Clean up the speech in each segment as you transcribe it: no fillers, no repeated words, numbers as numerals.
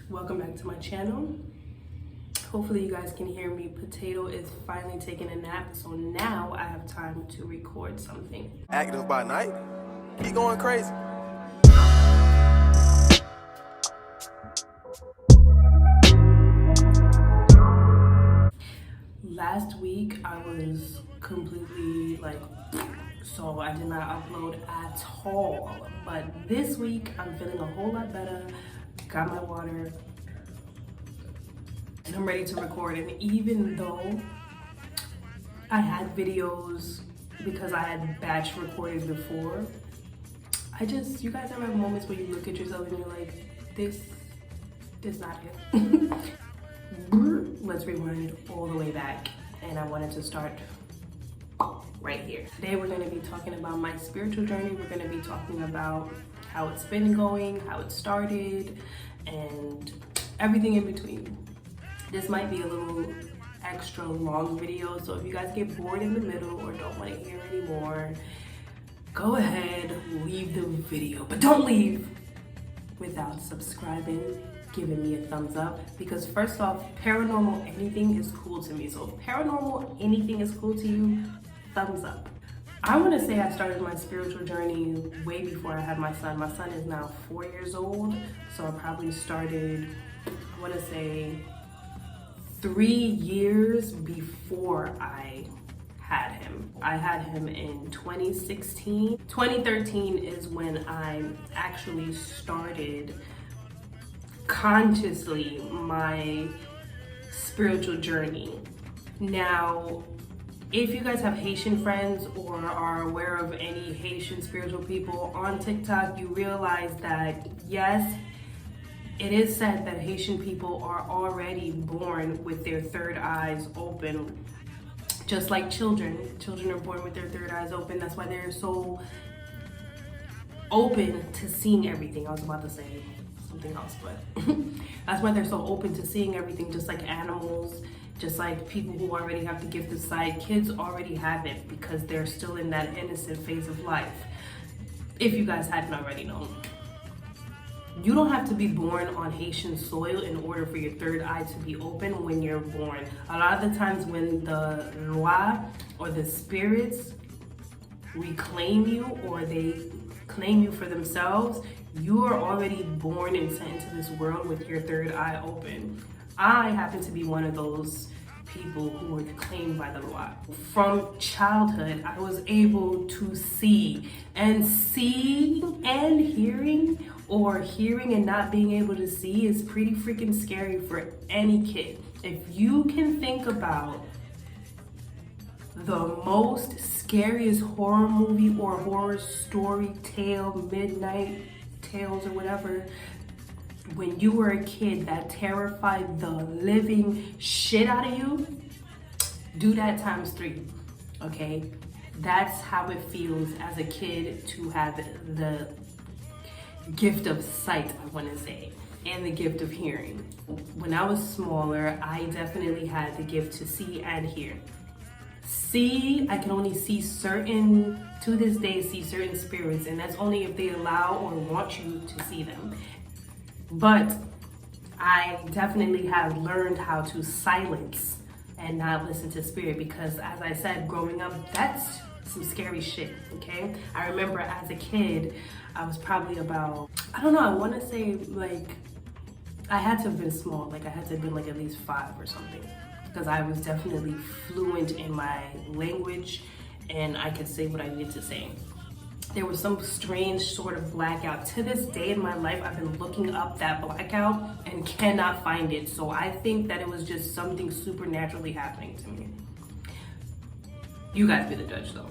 Welcome back to my channel. Hopefully you guys can hear me. Potato is finally taking a nap, so now I have time to record something. Active by night? Keep going crazy. Last week I was completely so I did not upload at all. But this week I'm feeling a whole lot better. Got my water and I'm ready to record. And even though I had videos because I had batch recorded before, you guys ever have moments where you look at yourself and you're like, this not it. Let's rewind all the way back, and I wanted to start right here. Today we're going to be talking about my spiritual journey. We're going to be talking about how it's been going, how it started, and everything in between. This might be a little extra long video, so if you guys get bored in the middle or don't want to hear anymore, go ahead, leave the video, but don't leave without subscribing, giving me a thumbs up, because first off, paranormal anything is cool to me. So if paranormal anything is cool to you, thumbs up. I want to say I started my spiritual journey way before I had my son. My son is now 4 years old, so I probably started, I want to say 3 years before I had him. I had him in 2016. 2013 is when I actually started consciously my spiritual journey. Now, if you guys have Haitian friends or are aware of any Haitian spiritual people on TikTok, you realize that yes, it is said that Haitian people are already born with their third eyes open, just like children. Children are born with their third eyes open. That's why they're so open to seeing everything. I was about to say something else, but that's why they're so open to seeing everything, just like animals, just like people who already have the gift of sight. Kids already have it because they're still in that innocent phase of life. If you guys hadn't already known. You don't have to be born on Haitian soil in order for your third eye to be open when you're born. A lot of the times when the loi or the spirits reclaim you or they claim you for themselves, you are already born and sent into this world with your third eye open. I happen to be one of those people who were claimed by the loi. From childhood, I was able to see, and seeing and hearing, or hearing and not being able to see, is pretty freaking scary for any kid. If you can think about the most scariest horror movie or horror story tale, Midnight Tales or whatever, when you were a kid that terrified the living shit out of you, do that times 3, okay? That's how it feels as a kid to have the gift of sight, I want to say, and the gift of hearing. When I was smaller, I definitely had the gift to see and hear. See, I can only see to this day, see certain spirits, and that's only if they allow or want you to see them. But I definitely have learned how to silence and not listen to spirit, because as I said, growing up, that's some scary shit, okay? I remember as a kid, I was probably about, I don't know, I want to say I had to have been small, I had to have been at least 5 or something, because I was definitely fluent in my language and I could say what I needed to say. There was some strange sort of blackout. To this day in my life, I've been looking up that blackout and cannot find it. So I think that it was just something supernaturally happening to me. You guys be the judge though.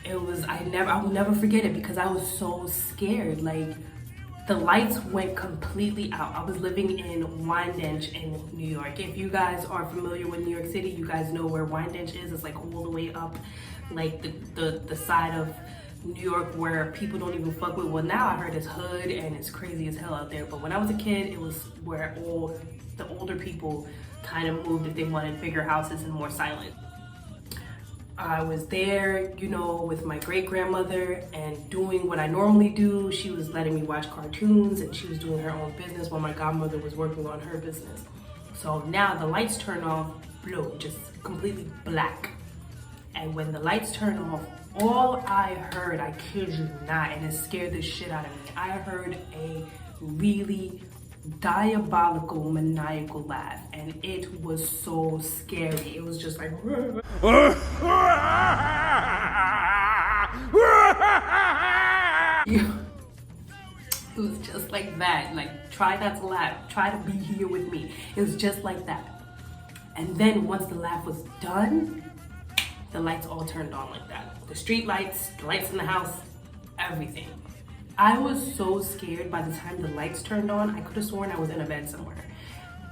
It was, I will never forget it because I was so scared. The lights went completely out. I was living in Wyandanch in New York. If you guys are familiar with New York City, you guys know where Wyandanch is. It's all the way up, the side of New York where people don't even fuck with. Well, now I heard it's hood and it's crazy as hell out there. But when I was a kid, it was where all the older people kind of moved if they wanted bigger houses and more silent. I was there, you know, with my great grandmother and doing what I normally do. She was letting me watch cartoons and she was doing her own business while my godmother was working on her business. So now the lights turn off, blue, just completely black. And when the lights turn off, all I heard, I kid you not, and it scared the shit out of me, I heard a really diabolical, maniacal laugh, and it was so scary. It was just like, it was just like that. Like, try not to laugh, try to be here with me. It was just like that. And then once the laugh was done, the lights all turned on like that. The street lights, the lights in the house, everything. I was so scared by the time the lights turned on, I could have sworn I was in a bed somewhere.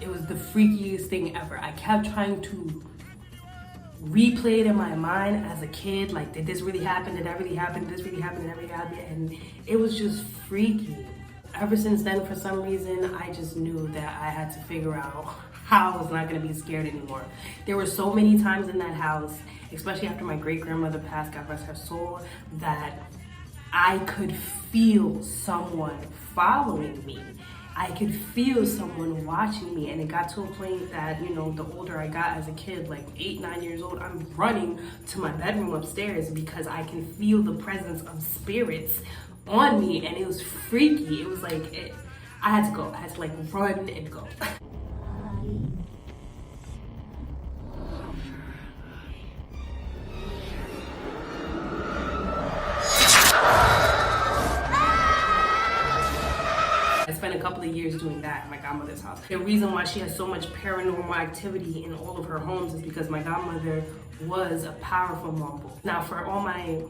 It was the freakiest thing ever. I kept trying to replay it in my mind as a kid, like, did this really happen? Did that really happen? Did this really happen? Did that really happen? And it was just freaky. Ever since then, for some reason, I just knew that I had to figure out how I was not gonna be scared anymore. There were so many times in that house, especially after my great grandmother passed, God rest her soul, that I could feel someone following me. I could feel someone watching me, and it got to a point that, you know, the older I got as a kid, like 8, 9 years old, I'm running to my bedroom upstairs because I can feel the presence of spirits on me, and it was freaky. It was like, I had to go. I had to like run and go. I spent a couple of years doing that at my godmother's house. The reason why she has so much paranormal activity in all of her homes is because my godmother was a powerful mambo. Now, for all my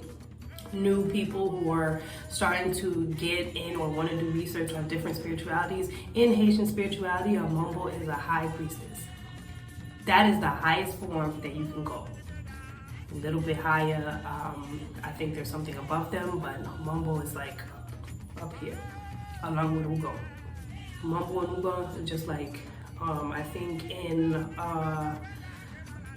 new people who are starting to get in or want to do research on different spiritualities, in Haitian spirituality, a mambo is a high priestess. That is the highest form that you can go. A little bit higher, I think there's something above them, but mambo is like up here, along with Ugo. Mambo and Ugo are just like, I think in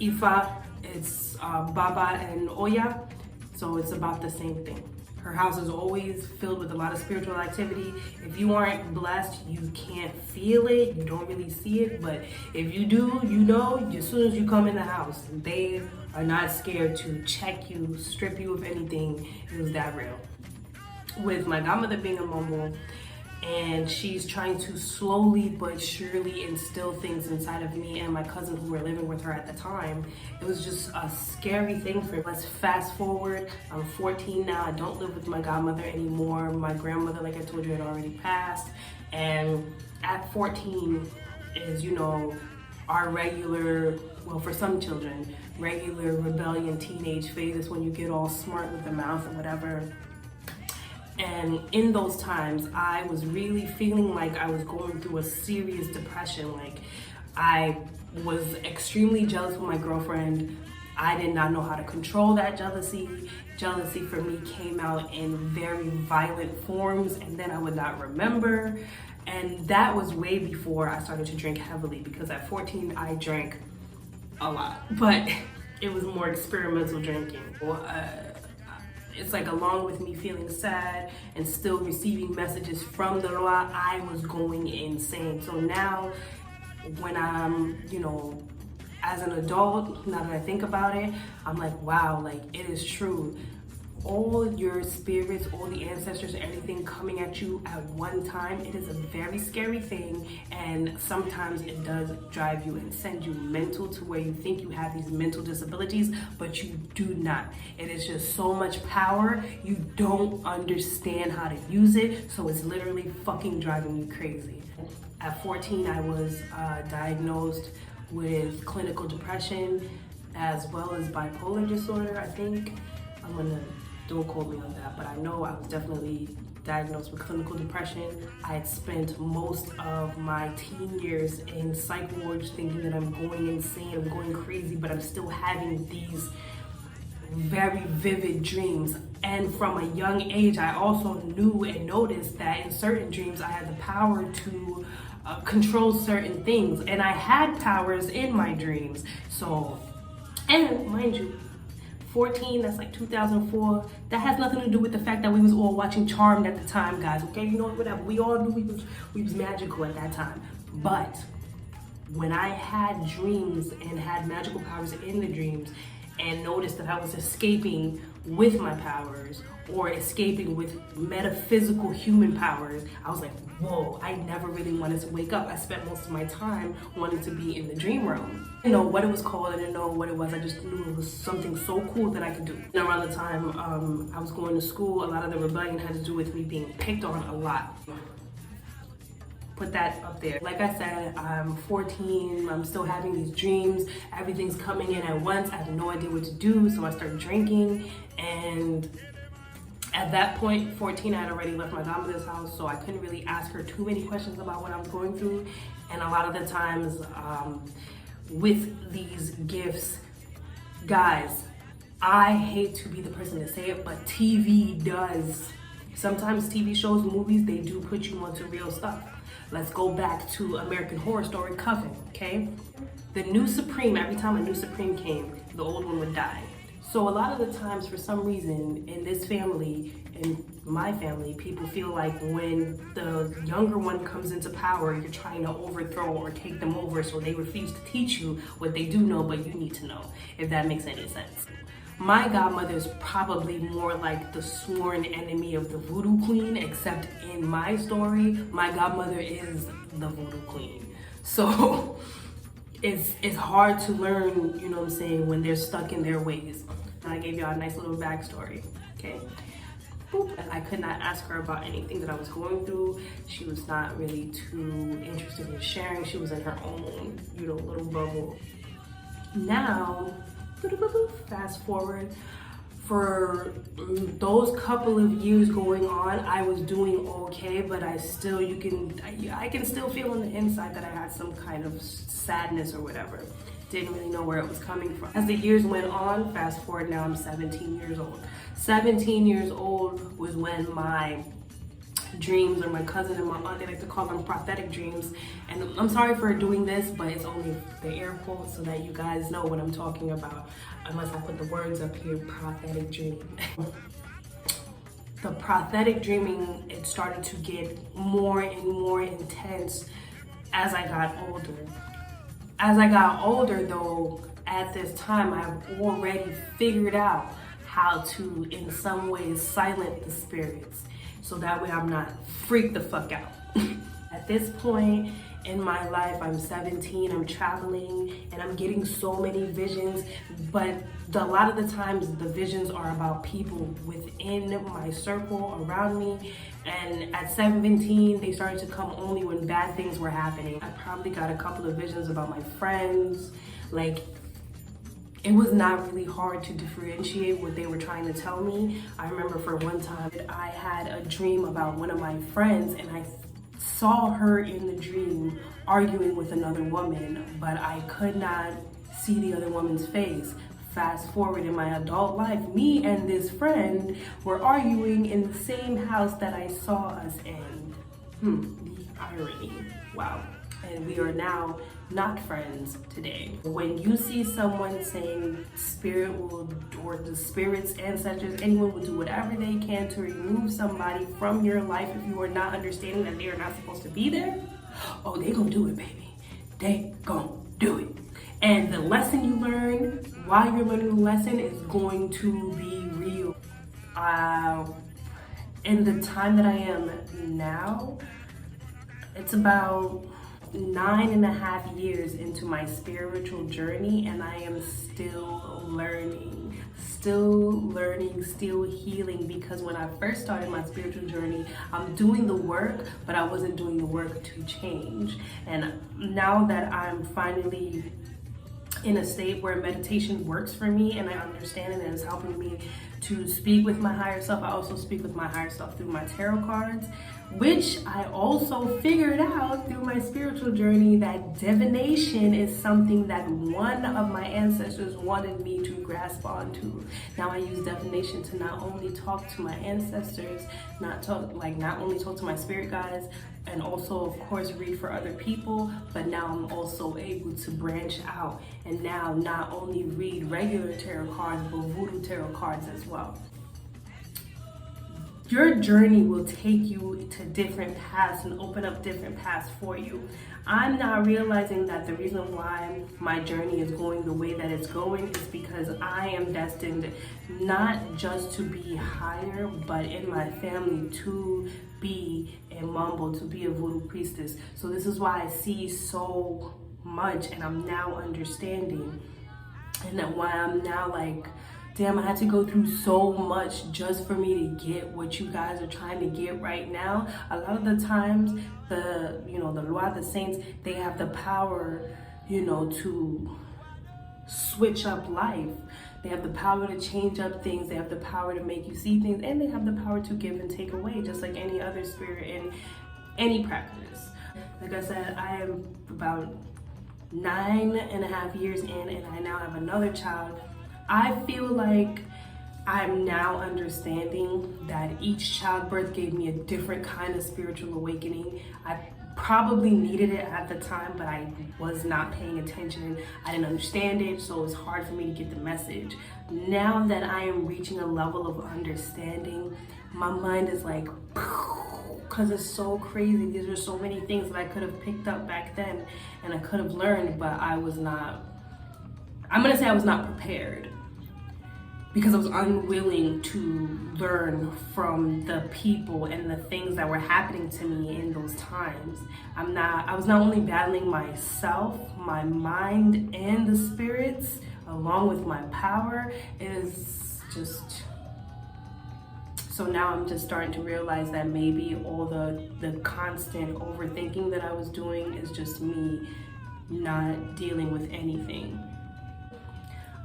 Ifa, it's Baba and Oya, so it's about the same thing. Her house is always filled with a lot of spiritual activity. If you aren't blessed, you can't feel it, you don't really see it, but if you do, you know, as soon as you come in the house, they are not scared to check you, strip you of anything. It was that real. With my godmother being a mambo, and she's trying to slowly but surely instill things inside of me and my cousin who were living with her at the time. It was just a scary thing for me. Let's fast forward. I'm 14 now. I don't live with my godmother anymore. My grandmother, like I told you, had already passed. And at 14 is, you know, our regular, well, for some children, regular rebellion teenage phase is when you get all smart with the mouth or whatever. And in those times, I was really feeling like I was going through a serious depression. Like, I was extremely jealous of my girlfriend. I did not know how to control that jealousy. Jealousy for me came out in very violent forms, and then I would not remember. And that was way before I started to drink heavily, because at 14, I drank a lot. But it was more experimental drinking. It's like, along with me feeling sad and still receiving messages from the Loa, I was going insane. So now, when I'm, you know, as an adult, now that I think about it, I'm like, wow, like, it is true. All your spirits, all the ancestors, everything coming at you at one time, it is a very scary thing, and sometimes it does drive you and send you mental to where you think you have these mental disabilities, but you do not. It is just so much power, you don't understand how to use it, so it's literally fucking driving you crazy. At 14, I was diagnosed with clinical depression as well as bipolar disorder, I think. Don't quote me on that, but I know I was definitely diagnosed with clinical depression. I had spent most of my teen years in psych wards thinking that I'm going insane, I'm going crazy, but I'm still having these very vivid dreams. And from a young age, I also knew and noticed that in certain dreams, I had the power to control certain things. And I had powers in my dreams. So, and mind you, 14, that's like 2004. That has nothing to do with the fact that we was all watching Charmed at the time, guys, okay? You know, whatever. We all knew we was magical at that time. But when I had dreams and had magical powers in the dreams and noticed that I was escaping with my powers or escaping with metaphysical human powers, I was like, whoa, I never really wanted to wake up. I spent most of my time wanting to be in the dream realm. I didn't know what it was called, I didn't know what it was, I just knew it was something so cool that I could do. And around the time I was going to school, a lot of the rebellion had to do with me being picked on a lot. Put that up there. Like I said, I'm 14, I'm still having these dreams, everything's coming in at once, I have no idea what to do, so I start drinking, and at that point, 14, I had already left my godmother's house, so I couldn't really ask her too many questions about what I was going through, and a lot of the times, with these gifts, guys, I hate to be the person to say it, but TV does. Sometimes TV shows, movies, they do put you onto real stuff. Let's go back to American Horror Story Coven, okay? The new Supreme, every time a new Supreme came, the old one would die. So a lot of the times, for some reason, in this family, in my family, people feel like when the younger one comes into power, you're trying to overthrow or take them over, so they refuse to teach you what they do know, but you need to know, if that makes any sense. My godmother is probably more like the sworn enemy of the voodoo queen, except in my story, my godmother is the voodoo queen. So it's hard to learn, you know what I'm saying, when they're stuck in their ways. And I gave y'all a nice little backstory, okay? Boop. I could not ask her about anything that I was going through. She was not really too interested in sharing. She was in her own, you know, little bubble. Now, fast forward, for those couple of years going on, I was doing okay, but I can still feel on the inside that I had some kind of sadness or whatever. Didn't really know where it was coming from. As the years went on, fast forward, now I'm 17 years old. 17 years old was when my dreams, or my cousin and my aunt, they like to call them prophetic dreams. And I'm sorry for doing this, but it's only the air quotes so that you guys know what I'm talking about, unless I put the words up here, prophetic dream. The prophetic dreaming, it started to get more and more intense as I got older. As I got older though, at this time, I've already figured out how to, in some ways, silence the spirits, so that way I'm not freaked the fuck out. At this point in my life, I'm 17, I'm traveling, and I'm getting so many visions, but a lot of the times the visions are about people within my circle, around me, and at 17, they started to come only when bad things were happening. I probably got a couple of visions about my friends, like, it was not really hard to differentiate what they were trying to tell me. I remember for one time I had a dream about one of my friends, and I saw her in the dream arguing with another woman, but I could not see the other woman's face. Fast forward in my adult life, me and this friend were arguing in the same house that I saw us in. The irony, wow. And we are now not friends today. When you see someone saying spirit will, or the spirits, ancestors, anyone will do whatever they can to remove somebody from your life if you are not understanding that they are not supposed to be there, oh, they gonna do it, baby. They gonna do it. And the lesson you learn while you're learning the lesson is going to be real. In the time that I am now, it's about 9.5 years into my spiritual journey, and I am still learning, still healing, because when I first started my spiritual journey, I'm doing the work, but I wasn't doing the work to change. And now that I'm finally in a state where meditation works for me and I understand it and it's helping me to speak with my higher self, I also speak with my higher self through my tarot cards. which I also figured out through my spiritual journey that divination is something that one of my ancestors wanted me to grasp onto. Now I use divination to not only talk to my ancestors, not only talk to my spirit guides, and also of course read for other people, but now I'm also able to branch out and now not only read regular tarot cards but voodoo tarot cards as well. Your journey will take you to different paths and open up different paths for you. I'm now realizing that the reason why my journey is going the way that it's going is because I am destined not just to be higher, but in my family to be a mambo, to be a voodoo priestess. So this is why I see so much and I'm now understanding, and that why I'm now like, damn, I had to go through so much just for me to get what you guys are trying to get right now. A lot of the times, the Loi des Saints, they have the power, to switch up life. They have the power to change up things. They have the power to make you see things, and they have the power to give and take away, just like any other spirit in any practice. Like I said, I am about 9.5 years in, and I now have another child. I feel like I'm now understanding that each childbirth gave me a different kind of spiritual awakening. I probably needed it at the time, but I was not paying attention. I didn't understand it, so it was hard for me to get the message. Now that I am reaching a level of understanding, my mind is like, because it's so crazy. These are so many things that I could have picked up back then and I could have learned, but I was not prepared, because I was unwilling to learn from the people and the things that were happening to me in those times. I was not only battling myself, my mind, and the spirits, along with my power. It is just, so now I'm just starting to realize that maybe all the constant overthinking that I was doing is just me not dealing with anything.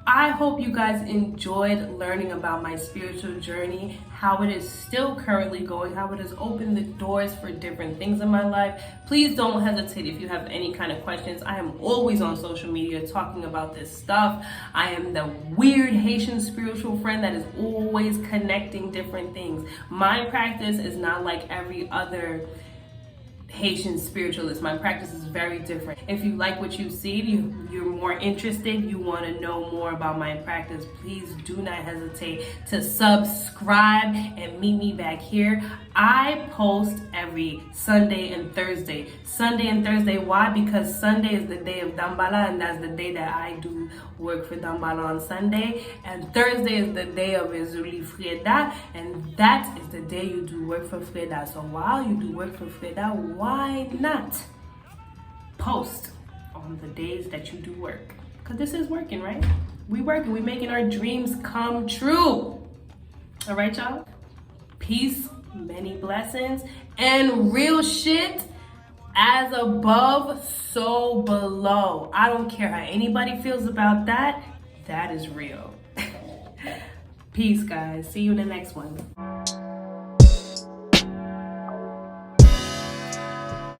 I hope you guys enjoyed learning about my spiritual journey, how it is still currently going, how it has opened the doors for different things in my life. Please don't hesitate if you have any kind of questions. I am always on social media talking about this stuff. I am the weird Haitian spiritual friend that is always connecting different things. My practice is not like every other Haitian spiritualist. My practice is very different. If you like what you see, you're more interested, you want to know more about my practice, please do not hesitate to subscribe and meet me back here. I post every Sunday and Thursday. Sunday and Thursday, why? Because Sunday is the day of Dambala, and that's the day that I do work for Dambala on Sunday. And Thursday is the day of Ezuli Freda, and that is the day you do work for Freda. So while you do work for Freda, why not post on the days that you do work? Because this is working, right? We working, we making our dreams come true. All right, y'all? Peace, many blessings, and real shit. As above, so below. I don't care how anybody feels about that. That is real. Peace, guys. See you in the next one.